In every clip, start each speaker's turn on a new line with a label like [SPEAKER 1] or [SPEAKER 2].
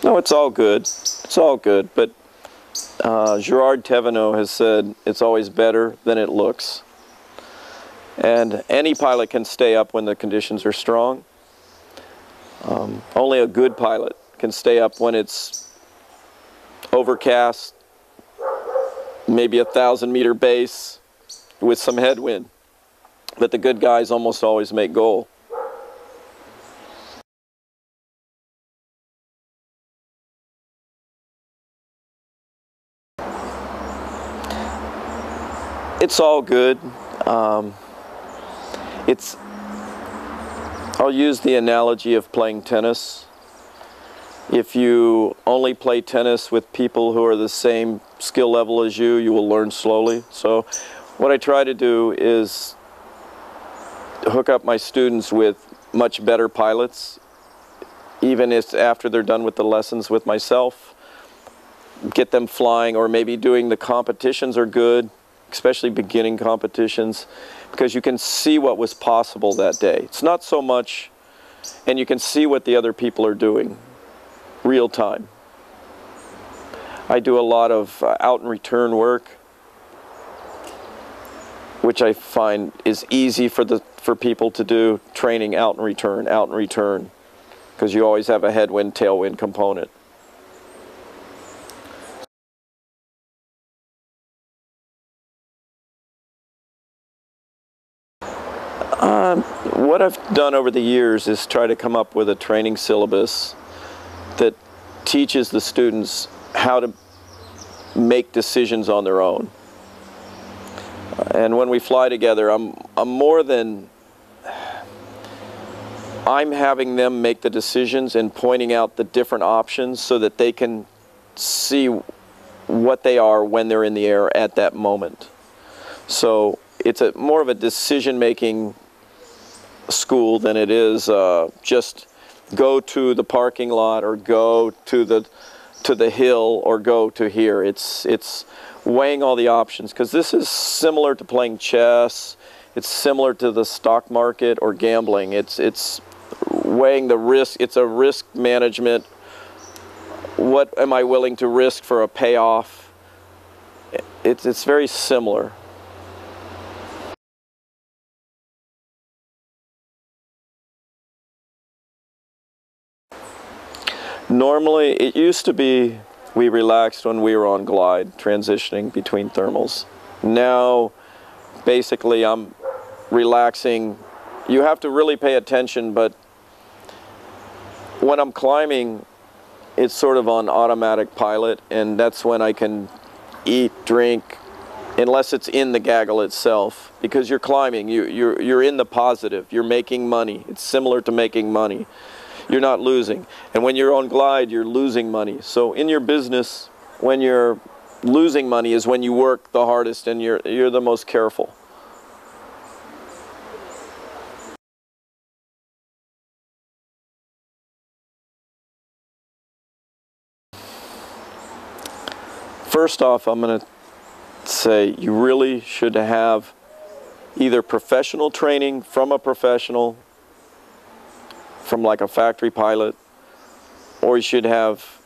[SPEAKER 1] No, it's all good. It's all good. But Gerard Thévenot has said it's always better than it looks. And any pilot can stay up when the conditions are strong. Only a good pilot can stay up when it's overcast, maybe 1,000-meter base with some headwind. But the good guys almost always make goal. It's all good. I'll use the analogy of playing tennis. If you only play tennis with people who are the same skill level as you, you will learn slowly. So what I try to do is hook up my students with much better pilots, even if after they're done with the lessons with myself, get them flying, or maybe doing the competitions are good, especially beginning competitions, because you can see what was possible that day. It's not so much, and you can see what the other people are doing, real time. I do a lot of out and return work, which I find is easy for people to do, training out and return, because you always have a headwind, tailwind component. What I've done over the years is try to come up with a training syllabus that teaches the students how to make decisions on their own. And when we fly together, I'm having them make the decisions and pointing out the different options so that they can see what they are when they're in the air at that moment. So it's more of a decision-making school than it is just go to the parking lot or go to the hill or go to here. It's weighing all the options, because this is similar to playing chess. It's similar to the stock market or gambling. It's weighing the risk. It's a risk management. What am I willing to risk for a payoff? It's very similar. Normally, it used to be we relaxed when we were on glide, transitioning between thermals. Now, basically, I'm relaxing. You have to really pay attention, but when I'm climbing, it's sort of on automatic pilot, and that's when I can eat, drink, unless it's in the gaggle itself, because you're climbing, you're in the positive, you're making money. It's similar to making money. You're not losing. And when you're on glide, you're losing money. So in your business, when you're losing money is when you work the hardest and you're the most careful. First off, I'm going to say you really should have either professional training from a professional, from like a factory pilot, or you should have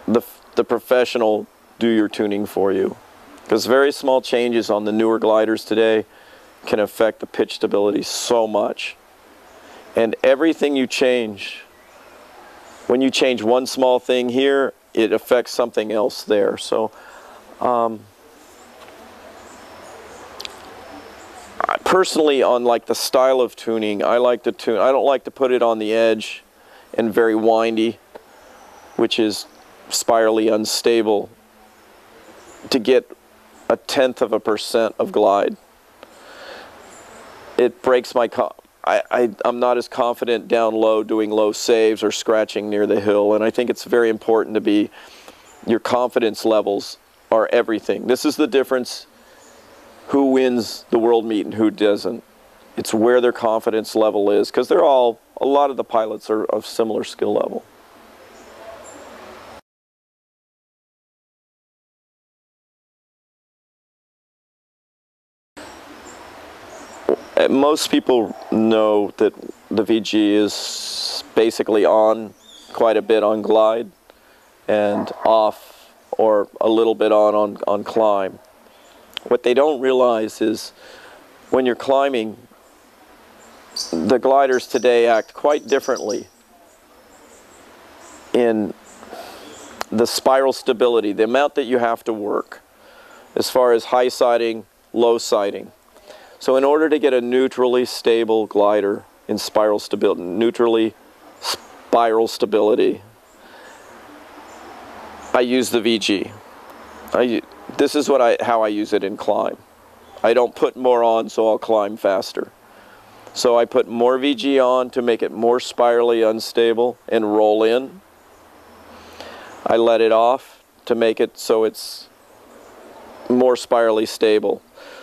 [SPEAKER 1] the professional do your tuning for you, because very small changes on the newer gliders today can affect the pitch stability so much. And everything you change, when you change one small thing here, it affects something else there. So personally, on like the style of tuning, I like to tune. I don't like to put it on the edge and very windy, which is spirally unstable, to get 0.1% of glide. It breaks my I'm not as confident down low doing low saves or scratching near the hill, and I think it's very important to be, your confidence levels are everything. This is the difference who wins the world meet and who doesn't. It's where their confidence level is, because they're all, a lot of the pilots are of similar skill level. Most people know that the VG is basically on quite a bit on glide. and off or a little bit on climb. What they don't realize is when you're climbing, the gliders today act quite differently in the spiral stability, the amount that you have to work as far as high siding, low siding. So in order to get a neutrally stable glider in spiral stability, I use the VG. This is how I use it in climb. I don't put more on so I'll climb faster. So I put more VG on to make it more spirally unstable and roll in. I let it off to make it so it's more spirally stable.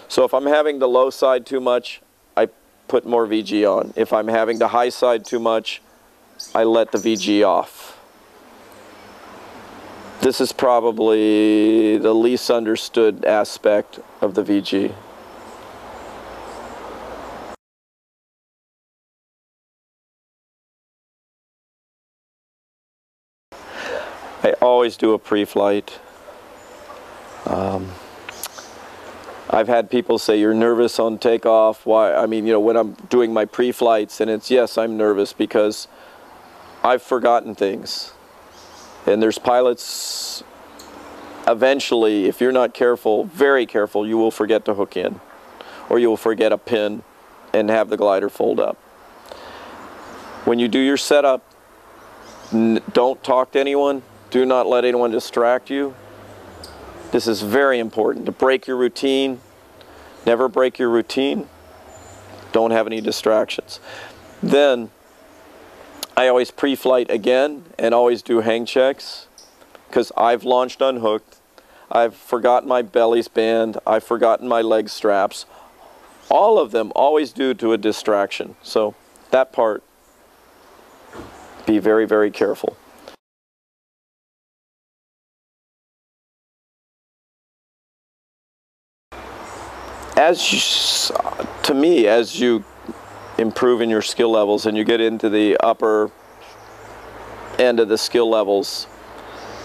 [SPEAKER 1] So if I'm having the low side too much, I put more VG on. If I'm having the high side too much, I let the VG off. This is probably the least understood aspect of the VG. I always do a pre-flight. I've had people say, you're nervous on takeoff. Why? I mean, you know, when I'm doing my pre-flights, and it's, yes, I'm nervous because I've forgotten things. And there's pilots, eventually, if you're not careful, very careful, you will forget to hook in. Or you will forget a pin and have the glider fold up. When you do your setup, don't talk to anyone. Do not let anyone distract you. This is very important. To break your routine, never break your routine. Don't have any distractions. Then, I always pre-flight again and always do hang checks because I've launched unhooked. I've forgotten my belly's band. I've forgotten my leg straps. All of them always due to a distraction. So that part, be very, very careful. To me, as you improve in your skill levels and you get into the upper end of the skill levels,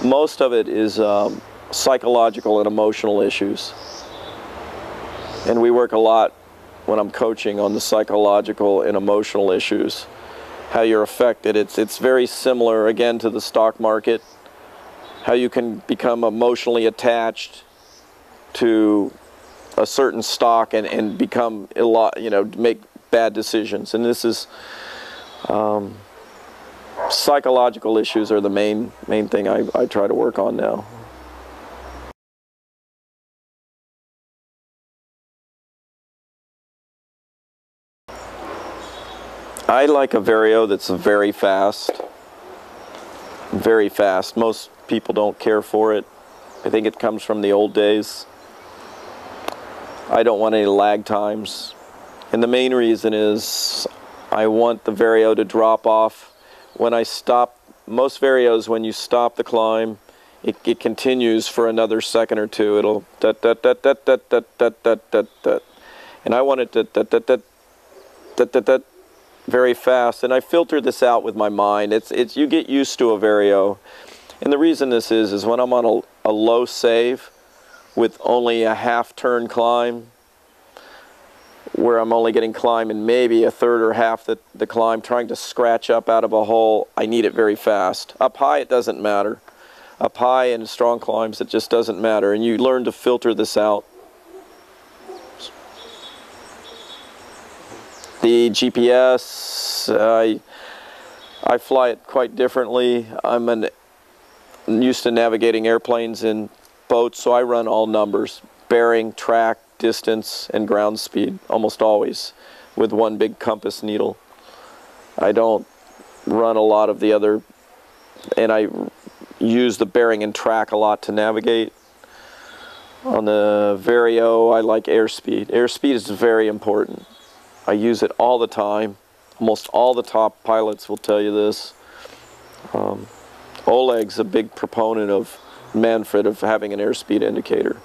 [SPEAKER 1] most of it is psychological and emotional issues. And we work a lot when I'm coaching on the psychological and emotional issues, how you're affected. It's very similar, again, to the stock market, how you can become emotionally attached to a certain stock and become, you know, make bad decisions. And this is psychological issues are the main thing I try to work on now. I like a Vario that's very fast. Very fast. Most people don't care for it. I think it comes from the old days. I don't want any lag times. And the main reason is I want the Vario to drop off. When I stop, most Varios, when you stop the climb, it continues for another second or two. It'll and I want it to very fast. And I filter this out with my mind. It's you get used to a Vario. And the reason this is when I'm on a low save with only a half turn climb, where I'm only getting climb and maybe a third or half the climb, trying to scratch up out of a hole, I need it very fast. Up high, it doesn't matter. Up high in strong climbs, it just doesn't matter. And you learn to filter this out. The GPS, I fly it quite differently. I'm used to navigating airplanes in boats, so I run all numbers: bearing, track, distance, and ground speed, almost always, with one big compass needle. I don't run a lot of the other, and I use the bearing and track a lot to navigate. On the Vario, I like airspeed. Airspeed is very important. I use it all the time. Almost all the top pilots will tell you this. Oleg's a big proponent of Manfred of having an airspeed indicator.